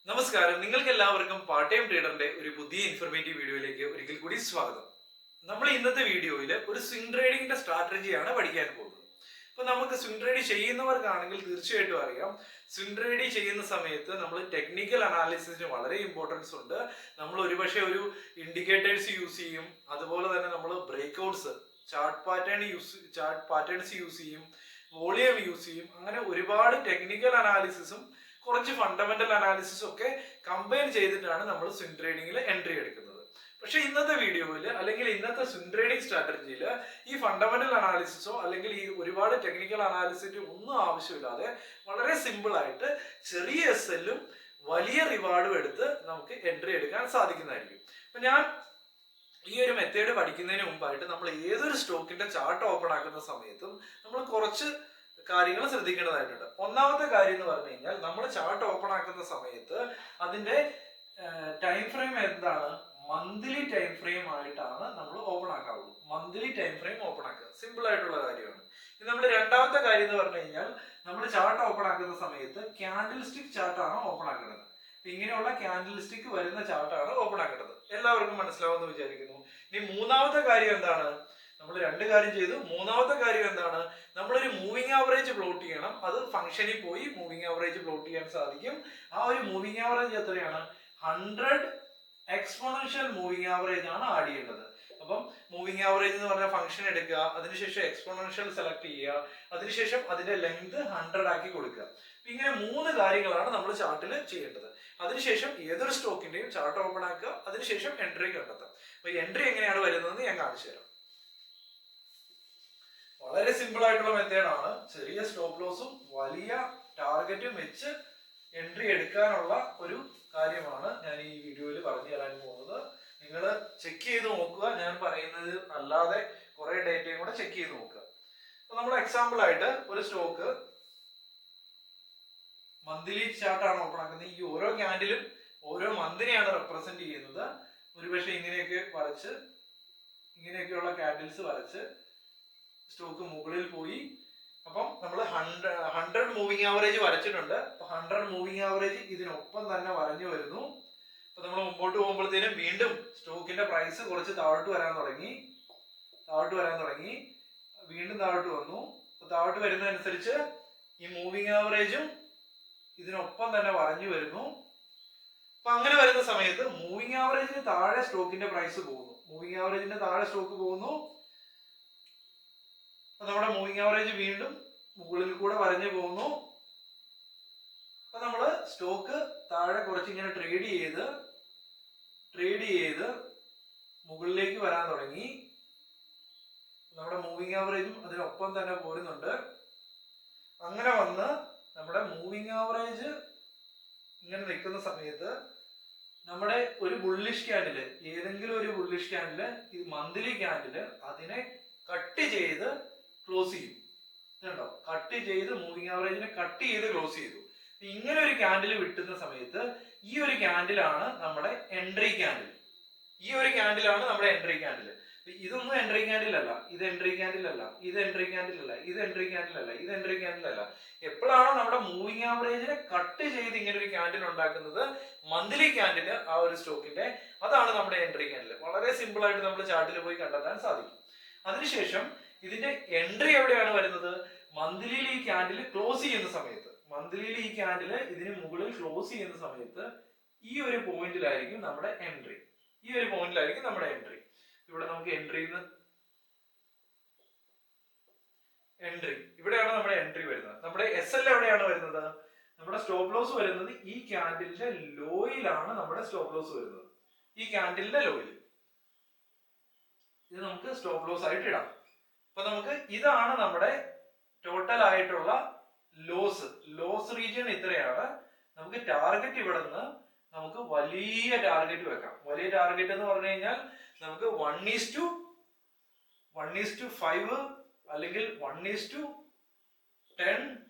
നമസ്കാരം, നിങ്ങൾക്ക് എല്ലാവർക്കും പാർട്ട് ടൈം ട്രേഡറിന്റെ ഒരു പുതിയ ഇൻഫർമേറ്റീവ് വീഡിയോയിലേക്ക് ഒരിക്കൽ കൂടി സ്വാഗതം. നമ്മൾ ഇന്നത്തെ വീഡിയോയിൽ ഒരു സ്വിംഗ് ട്രേഡിംഗിന്റെ സ്ട്രാറ്റജിയാണ് പഠിക്കാൻ പോകുന്നത്. അപ്പൊ നമുക്ക് സ്വിംഗ് ട്രേഡ് ചെയ്യുന്നവർക്കാണെങ്കിൽ തീർച്ചയായിട്ടും അറിയാം, സ്വിംഗ് ട്രേഡ് ചെയ്യുന്ന സമയത്ത് നമ്മൾ ടെക്നിക്കൽ അനാലിസിസിന് വളരെ ഇമ്പോർട്ടൻസ് ഉണ്ട്. നമ്മൾ ഒരുപക്ഷെ ഒരു ഇൻഡിക്കേറ്റേഴ്സ് യൂസ് ചെയ്യും, അതുപോലെ തന്നെ നമ്മൾ ബ്രേക്ക്ഔട്ട്സ് ചാർട്ട് പാറ്റേൺസ് യൂസ് ചെയ്യും, വോളിയം യൂസ് ചെയ്യും. അങ്ങനെ ഒരുപാട് ടെക്നിക്കൽ അനാലിസിസും കുറച്ച് ഫണ്ടമെന്റൽ അനാലിസിസും ഒക്കെ കമ്പൈൻ ചെയ്തിട്ടാണ് നമ്മൾ സ്വിംഗ് ട്രേഡിംഗിൽ എൻട്രി എടുക്കുന്നത്. പക്ഷെ ഇന്നത്തെ വീഡിയോയിൽ അല്ലെങ്കിൽ ഇന്നത്തെ സ്വിംഗ് ട്രേഡിംഗ് സ്ട്രാറ്റജിയിൽ ഈ ഫണ്ടമെന്റൽ അനാലിസിസോ അല്ലെങ്കിൽ ഈ ഒരുപാട് ടെക്നിക്കൽ അനാലിസിസോ ഒന്നും ആവശ്യമില്ലാതെ വളരെ സിമ്പിൾ ആയിട്ട് ചെറിയ എസ്എല്ലും വലിയ റിവാർഡും എടുത്ത് നമുക്ക് എൻട്രി എടുക്കാൻ സാധിക്കുന്നതായിരിക്കും. അപ്പൊ ഞാൻ ഈ ഒരു മെത്തേഡ് പഠിക്കുന്നതിന് മുമ്പായിട്ട് നമ്മൾ ഏതൊരു സ്റ്റോക്കിന്റെ ചാർട്ട് ഓപ്പൺ ആക്കുന്ന സമയത്തും നമ്മൾ കുറച്ച് കാര്യങ്ങൾ ശ്രദ്ധിക്കേണ്ടതായിട്ടുണ്ട്. ഒന്നാമത്തെ കാര്യം എന്ന് പറഞ്ഞു കഴിഞ്ഞാൽ, നമ്മൾ ചാർട്ട് ഓപ്പൺ ആക്കുന്ന സമയത്ത് അതിന്റെ ടൈം ഫ്രെയിം എന്താണ്, മന്ത്ലി ടൈം ഫ്രെയിം ആയിട്ടാണ് നമ്മൾ ഓപ്പൺ ആക്കാവുള്ളൂ. മന്ത്ലി ടൈം ഫ്രെയിം ഓപ്പൺ ആക്കുക സിമ്പിൾ ആയിട്ടുള്ള കാര്യമാണ്. ഇത് നമ്മൾ രണ്ടാമത്തെ കാര്യം എന്ന് പറഞ്ഞു കഴിഞ്ഞാൽ, നമ്മൾ ചാർട്ട് ഓപ്പൺ ആക്കുന്ന സമയത്ത് ക്യാൻഡിൽ സ്റ്റിക് ചാർട്ടാണ് ഓപ്പൺ ആക്കുന്നത്. ഇങ്ങനെയുള്ള ക്യാൻഡിൽ സ്റ്റിക്ക് വരുന്ന ചാർട്ടാണ് ഓപ്പൺ ആക്കേണ്ടത്. എല്ലാവർക്കും മനസ്സിലാവുമെന്ന് വിചാരിക്കുന്നു. ഇനി മൂന്നാമത്തെ കാര്യം എന്താണ്, നമ്മൾ രണ്ട് കാര്യം ചെയ്തു. മൂന്നാമത്തെ കാര്യം എന്താണ്, നമ്മളൊരു മൂവിങ് ആവറേജ് പ്ലോട്ട് ചെയ്യണം. അത് ഫംഗ്ഷനിൽ പോയി മൂവിങ് ആവറേജ് പ്ലോട്ട് ചെയ്യാൻ സാധിക്കും. ആ ഒരു മൂവിങ് ആവറേജ് എത്രയാണ്, 100 എക്സ്പോണൻഷ്യൽ മൂവിങ് ആവറേജ് ആണ് ആഡ് ചെയ്യേണ്ടത്. അപ്പം മൂവിങ് ആവറേജ് എന്ന് പറഞ്ഞ ഫംഗ്ഷൻ എടുക്കുക, അതിനുശേഷം എക്സ്പോണൻഷ്യൽ സെലക്ട് ചെയ്യുക, അതിനുശേഷം അതിന്റെ ലെങ്ത് 100 ആക്കി കൊടുക്കുക. ഇങ്ങനെ മൂന്ന് കാര്യങ്ങളാണ് നമ്മൾ ചാർട്ടിൽ ചെയ്യേണ്ടത്. അതിനുശേഷം ഏതൊരു സ്റ്റോക്കിന്റെയും ചാർട്ട് ഓപ്പൺ ആക്കുക, അതിനുശേഷം എൻട്രി കണ്ടെത്തുക. അപ്പൊ എൻട്രി എങ്ങനെയാണ് വരുന്നതെന്ന് ഞാൻ കാണിച്ചു തരാം. വളരെ സിമ്പിൾ ആയിട്ടുള്ള മെത്തേഡാണ്. ചെറിയ സ്റ്റോപ്പ് ലോസും വലിയ ടാർഗറ്റും വെച്ച് എൻട്രി എടുക്കാനുള്ള ഒരു കാര്യമാണ് ഞാൻ ഈ വീഡിയോയിൽ പറഞ്ഞു തരാൻ പോകുന്നത്. നിങ്ങൾ ചെക്ക് ചെയ്ത് നോക്കുക, ഞാൻ പറയുന്നത് അല്ലാതെ കുറെ ഡേറ്റയും കൂടെ ചെക്ക് ചെയ്ത് നോക്കുക. അപ്പൊ നമ്മൾ എക്സാമ്പിൾ ആയിട്ട് ഒരു സ്റ്റോക്ക് മന്ത്ലി ചാർട്ടാണ് ഓപ്പൺ ആക്കുന്നത്. ഈ ഓരോ ക്യാൻഡിലും ഓരോ മന്തിനെയാണ് റെപ്രസെന്റ് ചെയ്യുന്നത്. ഒരുപക്ഷെ ഇങ്ങനെയൊക്കെ വരച്ച്, ഇങ്ങനെയൊക്കെയുള്ള ക്യാൻഡിൽസ് വരച്ച് സ്റ്റോക്ക് മുകളിൽ പോയി. അപ്പം നമ്മൾ 100 മൂവിങ് ആവറേജ് വരച്ചിട്ടുണ്ട്. അപ്പൊ 100 മൂവിങ് ആവറേജ് ഇതിനൊപ്പം തന്നെ വരഞ്ഞു വരുന്നു. അപ്പൊ നമ്മൾ മുമ്പോട്ട് പോകുമ്പോഴത്തേനും വീണ്ടും സ്റ്റോക്കിന്റെ പ്രൈസ് കുറച്ച് താഴോട്ട് വരാൻ തുടങ്ങി, വീണ്ടും താഴോട്ട് വന്നു. അപ്പൊ താഴോട്ട് വരുന്നതനുസരിച്ച് ഈ മൂവിങ് ആവറേജും ഇതിനൊപ്പം തന്നെ വരഞ്ഞു വരുന്നു. അപ്പൊ അങ്ങനെ വരുന്ന സമയത്ത് മൂവിങ് ആവറേജിന് താഴെ സ്റ്റോക്കിന്റെ പ്രൈസ് പോകുന്നു. മൂവിങ് ആവറേജിന്റെ താഴെ സ്റ്റോക്ക് പോകുന്നു. നമ്മുടെ മൂവിങ് ആവറേജ് വീണ്ടും മുകളിൽ കൂടെ വരഞ്ഞു പോകുന്നു. അപ്പൊ നമ്മള് സ്റ്റോക്ക് താഴെ കുറച്ച് ഇങ്ങനെ ട്രേഡ് ചെയ്ത് മുകളിലേക്ക് വരാൻ തുടങ്ങി. നമ്മുടെ മൂവിങ് ആവറേജും അതിനൊപ്പം തന്നെ പോരുന്നുണ്ട്. അങ്ങനെ വന്ന് നമ്മുടെ മൂവിങ് ആവറേജ് ഇങ്ങനെ നിൽക്കുന്ന സമയത്ത് നമ്മുടെ ഒരു ബുള്ളിഷ് ക്യാൻഡില്, ഏതെങ്കിലും ഒരു ബുള്ളിഷ് ക്യാൻഡില്, ഈ മന്ത്ലി ക്യാൻഡില് അതിനെ കട്ട് ചെയ്ത് ക്ലോസ് ചെയ്യും. ഇതുണ്ടോ, കട്ട് ചെയ്ത് മൂവിങ് ആവറേജിനെ കട്ട് ചെയ്ത് ക്ലോസ് ചെയ്തു. ഇങ്ങനെ ഒരു ക്യാൻഡിൽ വിട്ടുന്ന സമയത്ത് ഈ ഒരു ക്യാൻഡിലാണ് നമ്മുടെ എൻട്രി ക്യാൻഡിൽ. ഇതൊന്നും എൻട്രി ക്യാൻഡിൽ അല്ല, ഇത് എൻട്രി ക്യാൻഡിൽ അല്ല, ഇത് എൻട്രി ക്യാൻഡിൽ അല്ല, ഇത് എൻട്രി ക്യാൻഡിൽ അല്ല, ഇത് എൻട്രി ക്യാൻഡിൽ അല്ല. എപ്പോഴാണോ നമ്മുടെ മൂവിങ് ആവറേജിനെ കട്ട് ചെയ്ത് ഇങ്ങനെ ഒരു ക്യാൻഡിൽ ഉണ്ടാക്കുന്നത്, മന്ത്ലി ക്യാൻഡിൽ ആ ഒരു സ്റ്റോക്കിന്റെ, അതാണ് നമ്മുടെ എൻട്രി ക്യാൻഡിൽ. വളരെ സിമ്പിൾ ആയിട്ട് നമ്മൾ ചാർട്ടിൽ പോയി കണ്ടെത്താൻ സാധിക്കും. അതിനുശേഷം ഇതിന്റെ എൻട്രി എവിടെയാണ് വരുന്നത്, മന്ത്ലിയിൽ ഈ ക്യാൻഡിൽ ക്ലോസ് ചെയ്യുന്ന സമയത്ത്, ഇതിന് മുകളിൽ ക്ലോസ് ചെയ്യുന്ന സമയത്ത് ഈ ഒരു പോയിന്റിലായിരിക്കും നമ്മുടെ എൻട്രി. ഇവിടെ നമുക്ക് എൻട്രി ഇവിടെയാണ് നമ്മുടെ എൻട്രി വരുന്നത്. നമ്മുടെ എസ് എൽ എവിടെയാണ് വരുന്നത്, നമ്മുടെ സ്റ്റോപ്പ് ലോസ് വരുന്നത് ഈ ക്യാൻഡിലിന്റെ ലോയിലാണ്. നമ്മുടെ സ്റ്റോപ്പ് ലോസ് വരുന്നത് ഈ ക്യാൻഡിലിന്റെ ലോയിൽ. ഇത് നമുക്ക് സ്റ്റോപ്പ് ലോസ് ആയിട്ട് ഇടാം. അപ്പൊ നമുക്ക് ഇതാണ് നമ്മുടെ ടോട്ടൽ ആയിട്ടുള്ള ലോസ് റീജിയൻ ഇത്രയാണ്. നമുക്ക് ടാർഗറ്റ് ഇവിടെ നിന്ന് നമുക്ക് വലിയ ടാർഗറ്റ് വെക്കാം. വലിയ ടാർഗറ്റ് എന്ന് പറഞ്ഞു കഴിഞ്ഞാൽ നമുക്ക് 1:5 അല്ലെങ്കിൽ 1:10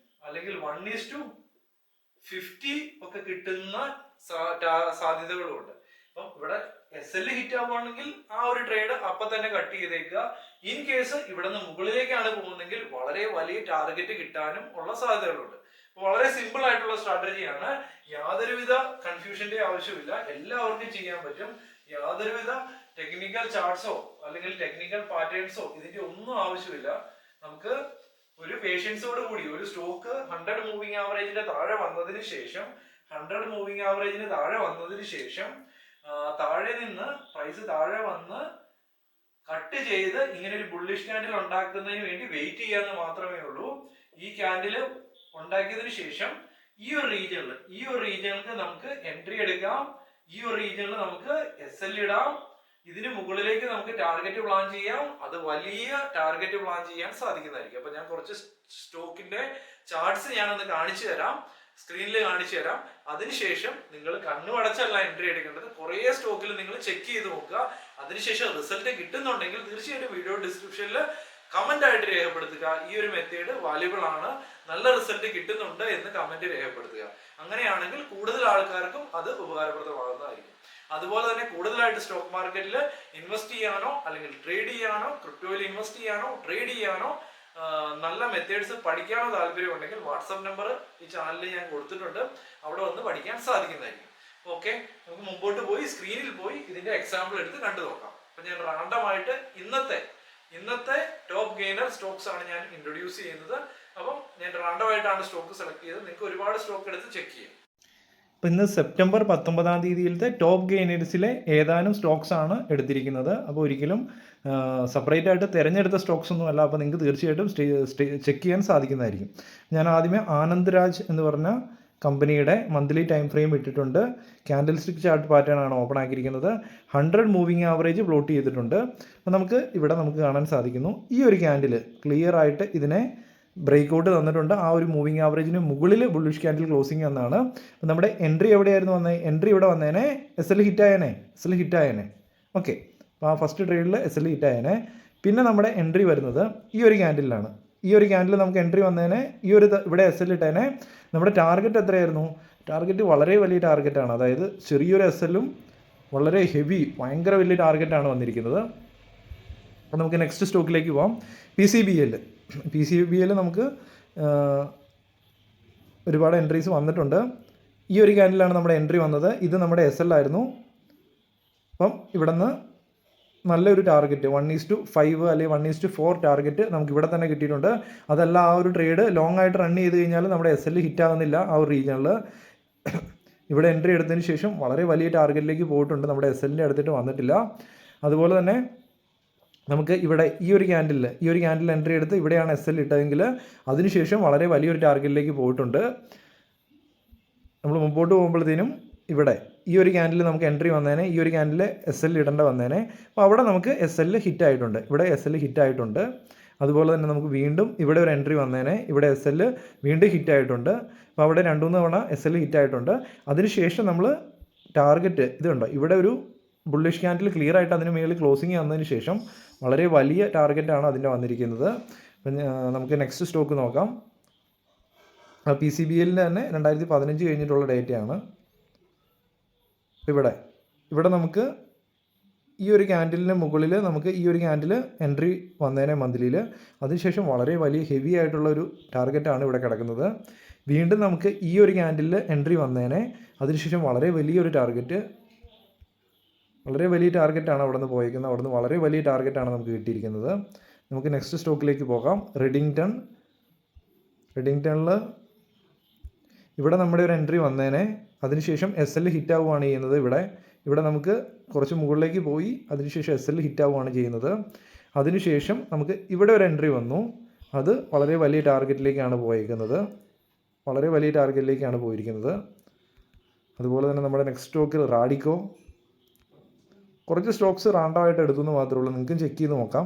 അല്ലെങ്കിൽ 1:50 ഒക്കെ കിട്ടുന്ന സാധ്യതകളുണ്ട്. അപ്പം ഇവിടെ എസ് എൽ ഹിറ്റ് ആവുകയാണെങ്കിൽ ആ ഒരു ട്രേഡ് അപ്പൊ തന്നെ കട്ട് ചെയ്തേക്കുക. ഇൻ കേസ് ഇവിടെ നിന്ന് മുകളിലേക്കാണ് പോകുന്നതെങ്കിൽ വളരെ വലിയ ടാർഗറ്റ് കിട്ടാനും ഉള്ള സാധ്യതകളുണ്ട്. വളരെ സിമ്പിൾ ആയിട്ടുള്ള സ്ട്രാറ്റജിയാണ്. യാതൊരുവിധ കൺഫ്യൂഷന്റെ ആവശ്യമില്ല, എല്ലാവർക്കും ചെയ്യാൻ പറ്റും. യാതൊരുവിധ ടെക്നിക്കൽ ചാർട്ട്സോ അല്ലെങ്കിൽ ടെക്നിക്കൽ പാറ്റേൺസോ ഇതിന്റെ ഒന്നും ആവശ്യമില്ല. നമുക്ക് ഒരു പേഷ്യൻസോട് കൂടി ഒരു സ്റ്റോക്ക് 100 മൂവിംഗ് ആവറേജിന്റെ താഴെ വന്നതിന് ശേഷം 100 മൂവിംഗ് ആവറേജിന് താഴെ വന്നതിന് ശേഷം താഴെ നിന്ന് പ്രൈസ് താഴെ വന്ന് കട്ട് ചെയ്ത് ഇങ്ങനെ ഒരു ബുള്ളിഷ് ക്യാൻഡിൽ ഉണ്ടാക്കുന്നതിന് വേണ്ടി വെയിറ്റ് ചെയ്യാന്ന് മാത്രമേ ഉള്ളൂ. ഈ ക്യാൻഡിൽ ഉണ്ടാക്കിയതിനു ശേഷം ഈ ഒരു റീജിയണിൽ നമുക്ക് എൻട്രി എടുക്കാം. ഈ ഒരു റീജിയണിൽ നമുക്ക് SL ഇടാം. ഇതിന് മുകളിലേക്ക് നമുക്ക് ടാർഗറ്റ് പ്ലാൻ ചെയ്യാം. അത് വലിയ ടാർഗറ്റ് പ്ലാൻ ചെയ്യാൻ സാധിക്കുന്നതായിരിക്കും. അപ്പൊ ഞാൻ കുറച്ച് സ്റ്റോക്കിന്റെ ചാർട്ട്സ് ഞാനൊന്ന് കാണിച്ചു തരാം, സ്ക്രീനിൽ കാണിച്ചു തരാം. അതിനുശേഷം നിങ്ങൾ കണ്ണുമടച്ചല്ല എൻട്രി എടുക്കേണ്ടത്, കുറേ സ്റ്റോക്കിൽ നിങ്ങൾ ചെക്ക് ചെയ്ത് നോക്കുക. അതിനുശേഷം റിസൾട്ട് കിട്ടുന്നുണ്ടെങ്കിൽ തീർച്ചയായിട്ടും വീഡിയോ ഡിസ്ക്രിപ്ഷനിൽ കമന്റ് ആയിട്ട് രേഖപ്പെടുത്തുക. ഈ ഒരു മെത്തേഡ് വാല്യുബിൾ ആണ്, നല്ല റിസൾട്ട് കിട്ടുന്നുണ്ട് എന്ന് കമന്റ് രേഖപ്പെടുത്തുക. അങ്ങനെയാണെങ്കിൽ കൂടുതൽ ആൾക്കാർക്കും അത് ഉപകാരപ്രദമാകുന്നതായിരിക്കും. അതുപോലെ തന്നെ കൂടുതലായിട്ട് സ്റ്റോക്ക് മാർക്കറ്റിൽ ഇൻവെസ്റ്റ് ചെയ്യാനോ അല്ലെങ്കിൽ ട്രേഡ് ചെയ്യാനോ, ക്രിപ്റ്റോയിൽ ഇൻവെസ്റ്റ് ചെയ്യാനോ ട്രേഡ് ചെയ്യാനോ നല്ല മെത്തേഡ്സ് പഠിക്കാനോ താല്പര്യം ഉണ്ടെങ്കിൽ വാട്സപ്പ് നമ്പർ ഈ ചാനലിൽ ഞാൻ കൊടുത്തിട്ടുണ്ട്, അവിടെ വന്ന് പഠിക്കാൻ സാധിക്കുന്നതായിരിക്കും. ഓക്കെ, നമുക്ക് മുമ്പോട്ട് പോയി സ്ക്രീനിൽ പോയി ഇതിന്റെ എക്സാമ്പിൾ എടുത്ത് കണ്ടു നോക്കാം. അപ്പൊ ഞാൻ റാൻഡമായിട്ട് ഇന്നത്തെ ടോപ്പ് ഗെയിനർ സ്റ്റോക്സ് ആണ് ഞാൻ ഇൻട്രൊഡ്യൂസ് ചെയ്യുന്നത്. അപ്പം ഞാൻ റാൻഡമായിട്ടാണ് സ്റ്റോക്ക് സെലക്ട് ചെയ്തത്. നിങ്ങൾക്ക് ഒരുപാട് സ്റ്റോക്ക് എടുത്ത് ചെക്ക് ചെയ്യാം. അപ്പോൾ ഇന്ന് സെപ്റ്റംബർ 19-ാം തീയതിയിലത്തെ ടോപ്പ് ഗെയിനേഴ്സിലെ ഏതാനും സ്റ്റോക്സ് ആണ് എടുത്തിരിക്കുന്നത്. അപ്പോൾ ഒരിക്കലും സെപ്പറേറ്റ് ആയിട്ട് തിരഞ്ഞെടുത്ത സ്റ്റോക്സ് ഒന്നും അല്ല. അപ്പോൾ നിങ്ങൾക്ക് തീർച്ചയായിട്ടും ചെക്ക് ചെയ്യാൻ സാധിക്കുന്നതായിരിക്കും. ഞാൻ ആദ്യമേ ആനന്ദ് രാജ് എന്ന് പറഞ്ഞ കമ്പനിയുടെ മന്ത്ലി ടൈം ഫ്രെയിം ഇട്ടിട്ടുണ്ട്. ക്യാൻഡിൽ സ്റ്റിക്ക് ചാർട്ട് പാറ്റേൺ ആണ് ഓപ്പൺ ആക്കിയിരിക്കുന്നത്. 100 മൂവിങ് ആവറേജ് പ്ലോട്ട് ചെയ്തിട്ടുണ്ട്. അപ്പോൾ നമുക്ക് കാണാൻ സാധിക്കുന്നു ഈ ഒരു ക്യാൻഡിൽ ക്ലിയർ ആയിട്ട് ഇതിനെ ബ്രേക്ക് ഔട്ട് തന്നിട്ടുണ്ട്. ആ ഒരു മൂവിങ് ആവറേജിന് മുകളിൽ ബുള്ളിഷ് ക്യാൻഡിൽ ക്ലോസിംഗ് എന്നാണ്. അപ്പോൾ നമ്മുടെ എൻട്രി എവിടെയായിരുന്നു വന്നത്? എൻട്രി ഇവിടെ വന്നേനെ, SL ഹിറ്റായേനെ. ഓക്കെ, അപ്പോൾ ആ ഫസ്റ്റ് ട്രേഡിൽ SL ഹിറ്റായേനെ. പിന്നെ നമ്മുടെ എൻട്രി വരുന്നത് ഈ ഒരു ക്യാൻഡിലാണ്. ഈ ഒരു ക്യാൻഡിൽ നമുക്ക് എൻട്രി വന്നേനെ, ഇവിടെ SL ഇട്ടേനെ. നമ്മുടെ ടാർഗറ്റ് എത്രയായിരുന്നു? ടാർഗറ്റ് വളരെ വലിയ ടാർഗറ്റാണ്, അതായത് ചെറിയൊരു SLഉം വളരെ ഹെവി ഭയങ്കര വലിയ ടാർഗറ്റാണ് വന്നിരിക്കുന്നത്. അപ്പോൾ നമുക്ക് നെക്സ്റ്റ് സ്റ്റോക്കിലേക്ക് പോകാം. PCBL നമുക്ക് ഒരുപാട് എൻട്രീസ് വന്നിട്ടുണ്ട്. ഈ ഒരു ക്യാൻഡിലാണ് നമ്മുടെ എൻട്രി വന്നത്. ഇത് നമ്മുടെ SL ആയിരുന്നു. അപ്പം ഇവിടെ നിന്ന് നല്ലൊരു ടാർഗറ്റ് 1:5 അല്ലെങ്കിൽ 1:4 ടാർഗറ്റ് നമുക്ക് ഇവിടെ തന്നെ കിട്ടിയിട്ടുണ്ട്. അതല്ല, ആ ഒരു ട്രേഡ് ലോങ് ആയിട്ട് റൺ ചെയ്ത് കഴിഞ്ഞാൽ നമ്മുടെ SL ഹിറ്റ് ആകുന്നില്ല. ആ ഒരു റീജിയണിൽ ഇവിടെ എൻട്രി എടുത്തതിന് ശേഷം വളരെ വലിയ ടാർഗറ്റിലേക്ക് പോയിട്ടുണ്ട്. നമ്മുടെ SLൻ്റെ അടുത്തിട്ട് വന്നിട്ടില്ല. അതുപോലെ തന്നെ നമുക്ക് ഇവിടെ ഈ ഒരു ക്യാൻഡിൽ എൻട്രി എടുത്ത് ഇവിടെയാണ് SL ഇട്ടതെങ്കിൽ അതിനുശേഷം വളരെ വലിയൊരു ടാർഗറ്റിലേക്ക് പോയിട്ടുണ്ട്. നമ്മൾ മുമ്പോട്ട് പോകുമ്പോഴത്തേനും ഇവിടെ ഈ ഒരു ക്യാൻഡിൽ നമുക്ക് എൻട്രി വന്നേനെ, ഈ ഒരു ക്യാൻഡിൽ SL ഇടേണ്ട വന്നേനെ. അപ്പോൾ അവിടെ നമുക്ക് SL ഹിറ്റായിട്ടുണ്ട്, ഇവിടെ SL ഹിറ്റായിട്ടുണ്ട്. അതുപോലെ തന്നെ നമുക്ക് വീണ്ടും ഇവിടെ ഒരു എൻട്രി വന്നേനെ, ഇവിടെ SL വീണ്ടും ഹിറ്റായിട്ടുണ്ട്. അപ്പോൾ അവിടെ 2-3 തവണ SL ഹിറ്റായിട്ടുണ്ട്. അതിനുശേഷം നമ്മൾ ടാർഗറ്റ് ഇതുണ്ട്, ഇവിടെ ഒരു ബുള്ളിഷ് ക്യാൻഡിൽ ക്ലിയർ ആയിട്ട് അതിന് മേളിൽ ക്ലോസിങ് വന്നതിന് ശേഷം വളരെ വലിയ ടാർഗറ്റാണ് അതിൻ്റെ വന്നിരിക്കുന്നത്. അപ്പം നമുക്ക് നെക്സ്റ്റ് സ്റ്റോക്ക് നോക്കാം. PCBLൻ്റെ തന്നെ 2015 കഴിഞ്ഞിട്ടുള്ള ഡേറ്റയാണ്. ഇവിടെ നമുക്ക് ഈ ഒരു ക്യാൻഡിലിന് മുകളിൽ നമുക്ക് ഈ ഒരു ക്യാൻഡിൽ എൻട്രി വന്നേനെ മന്ത്ലിയിൽ. അതിനുശേഷം വളരെ വലിയ ഹെവി ആയിട്ടുള്ള ഒരു ടാർഗറ്റാണ് ഇവിടെ കിടക്കുന്നത്. വീണ്ടും നമുക്ക് ഈ ഒരു ക്യാൻഡിലിൽ എൻട്രി വന്നേനെ, അതിനുശേഷം വളരെ വലിയൊരു ടാർഗറ്റാണ് അവിടെ നിന്ന് പോയിരിക്കുന്നത്. അവിടെ നിന്ന് വളരെ വലിയ ടാർഗറ്റാണ് നമുക്ക് കിട്ടിയിരിക്കുന്നത്. നമുക്ക് നെക്സ്റ്റ് സ്റ്റോക്കിലേക്ക് പോകാം. റെഡിങ്ടണിൽ ഇവിടെ നമ്മുടെ ഒരു എൻട്രി വന്നേനെ, അതിനുശേഷം SL ഹിറ്റ് ആവുകയാണ് ചെയ്യുന്നത്. ഇവിടെ നമുക്ക് കുറച്ച് മുകളിലേക്ക് പോയി അതിനുശേഷം SL ഹിറ്റ് ആവുകയാണ് ചെയ്യുന്നത്. അതിനുശേഷം നമുക്ക് ഇവിടെ ഒരു എൻട്രി വന്നു, അത് വളരെ വലിയ ടാർഗറ്റിലേക്കാണ് പോയിരിക്കുന്നത്. അതുപോലെ തന്നെ നമ്മുടെ നെക്സ്റ്റ് സ്റ്റോക്കിൽ റാഡിക്കോ. കുറച്ച് സ്റ്റോക്സ് റാൻഡമായിട്ട് എടുത്തുനിന്ന് മാത്രമേ ഉള്ളൂ, നിങ്ങൾക്കും ചെക്ക് ചെയ്ത് നോക്കാം.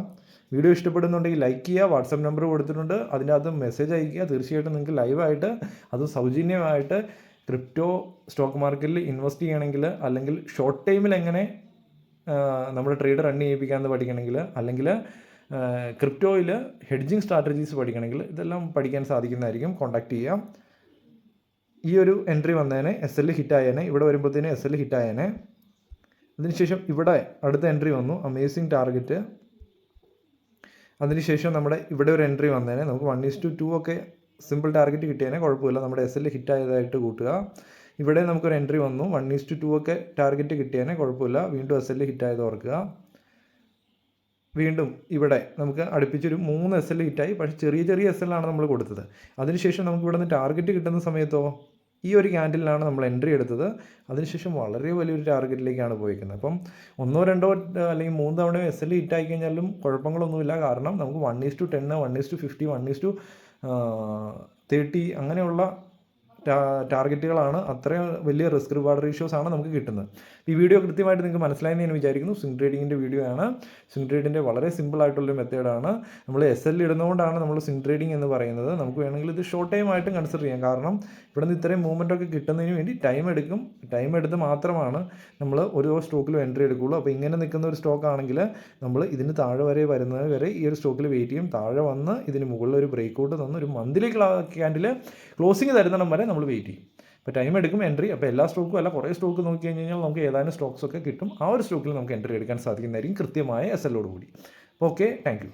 വീഡിയോ ഇഷ്ടപ്പെടുന്നുണ്ടെങ്കിൽ ലൈക്ക് ചെയ്യുക, വാട്സപ്പ് നമ്പർ കൊടുത്തിട്ടുണ്ട്, അതിൻ്റെ അകത്ത് മെസ്സേജ് അയയ്ക്കുക. തീർച്ചയായിട്ടും നിങ്ങൾക്ക് ലൈവായിട്ട് അത് സൗജന്യമായിട്ട് ക്രിപ്റ്റോ സ്റ്റോക്ക് മാർക്കറ്റിൽ ഇൻവെസ്റ്റ് ചെയ്യണമെങ്കിൽ, അല്ലെങ്കിൽ ഷോർട്ട് ടൈമിൽ എങ്ങനെ നമ്മുടെ ട്രേഡ് റൺ ചെയ്യിപ്പിക്കാമെന്ന് പഠിക്കണമെങ്കിൽ, അല്ലെങ്കിൽ ക്രിപ്റ്റോയിൽ ഹെഡ്ജിങ് സ്ട്രാറ്റജീസ് പഠിക്കണമെങ്കിൽ ഇതെല്ലാം പഠിക്കാൻ സാധിക്കുന്നതായിരിക്കും. കോൺടാക്ട് ചെയ്യാം. ഈ ഒരു എൻട്രി വന്നേനെ, SL ഹിറ്റായേനെ, ഇവിടെ വരുമ്പോഴത്തേന് SL ഹിറ്റായേനെ. അതിനുശേഷം ഇവിടെ അടുത്ത എൻട്രി വന്നു, അമേസിങ് ടാർഗറ്റ്. അതിനുശേഷം നമ്മുടെ ഇവിടെ ഒരു എൻട്രി വന്നേനെ, നമുക്ക് 1:2 ഒക്കെ സിമ്പിൾ ടാർഗറ്റ് കിട്ടിയതിനെ കുഴപ്പമില്ല, നമ്മുടെ എസ് എൽ ഹിറ്റ് ആയതായിട്ട് കൂട്ടുക. ഇവിടെ നമുക്കൊരു എൻട്രി വന്നു 1:2 ഒക്കെ ടാർഗറ്റ് കിട്ടിയതിനെ കുഴപ്പമില്ല, വീണ്ടും എസ് എൽ ഹിറ്റ് ആയത് ഓർക്കുക. വീണ്ടും ഇവിടെ നമുക്ക് അടുപ്പിച്ചൊരു 3 എസ് എൽ ഹിറ്റായി, പക്ഷേ ചെറിയ ചെറിയ എസ് എല്ലാണ് നമ്മൾ കൊടുത്തത്. അതിനുശേഷം നമുക്ക് ഇവിടെ നിന്ന് ടാർഗറ്റ് കിട്ടുന്ന സമയത്തോ ഈ ഒരു ക്യാൻഡിലാണ് നമ്മൾ എൻട്രി എടുത്തത്. അതിനുശേഷം വളരെ വലിയൊരു ടാർഗറ്റിലേക്കാണ് പോയിരിക്കുന്നത്. അപ്പം 1, 2 അല്ലെങ്കിൽ 3 തവണയോ എസ് എൽ ഹിറ്റ് ആയി കഴിഞ്ഞാലും കുഴപ്പങ്ങളൊന്നുമില്ല. കാരണം നമുക്ക് 1:10, 1:50, 1:30 അങ്ങനെയുള്ള ടാർഗറ്റുകളാണ്. അത്രയും വലിയ റിസ്ക് റിവാർഡ് റേഷ്യോസ് ആണ് നമുക്ക് കിട്ടുന്നത്. ഈ വീഡിയോ കൃത്യമായിട്ട് നിങ്ങൾക്ക് മനസ്സിലായെന്ന് ഞാൻ വിചാരിക്കുന്നു. സ്വിംഗ് ട്രേഡിങ്ങിൻ്റെ വീഡിയോ ആണ്. സ്വിംഗ് ട്രേഡിൻ്റെ വളരെ സിമ്പിൾ ആയിട്ടുള്ളൊരു മെത്തേഡാണ്. നമ്മൾ എസ് എൽ ഇടുന്നതുകൊണ്ടാണ് നമ്മൾ സ്വിംഗ് ട്രേഡിംഗ് എന്ന് പറയുന്നത്. നമുക്ക് വേണമെങ്കിൽ ഇത് ഷോർട്ട് ടൈം ആയിട്ടും കൺസിഡർ ചെയ്യാം. കാരണം ഇവിടെ നിന്ന് ഇത്രയും മൂവ്മെൻ്റ് ഒക്കെ കിട്ടുന്നതിന് വേണ്ടി ടൈം എടുക്കും. ടൈം എടുത്ത് മാത്രമാണ് നമ്മൾ ഓരോ സ്റ്റോക്കിലും എൻട്രി എടുക്കുകയുള്ളൂ. അപ്പോൾ ഇങ്ങനെ നിൽക്കുന്ന ഒരു സ്റ്റോക്ക് ആണെങ്കിൽ നമ്മൾ ഇതിന് താഴെ വരെ വരുന്നത് വരെ ഈ ഒരു സ്റ്റോക്കിൽ വെയിറ്റ് ചെയ്യും. താഴെ വന്ന് ഇതിന് മുകളിൽ ഒരു ബ്രേക്ക് ഔട്ട് തന്ന് ഒരു മന്ത്ലി ക്യാൻഡിൽ ക്ലോസിങ് തരുന്നിടം വരെ നമ്മൾ വെയിറ്റ് ചെയ്യും. അപ്പോൾ ടൈം എടുക്കും എൻട്രി. അപ്പോൾ എല്ലാ സ്റ്റോക്കും അല്ല, കുറേ സ്റ്റോക്ക് നോക്കി കഴിഞ്ഞാൽ നമുക്ക് ഏതാനും സ്റ്റോക്സ് ഒക്കെ കിട്ടും. ആ ഒരു സ്റ്റോക്കിൽ നമുക്ക് എൻട്രി എടുക്കാൻ സാധിക്കുന്നതായിരിക്കും കൃത്യമായ എസ് എല്ലോട് കൂടി. Okay, thank you.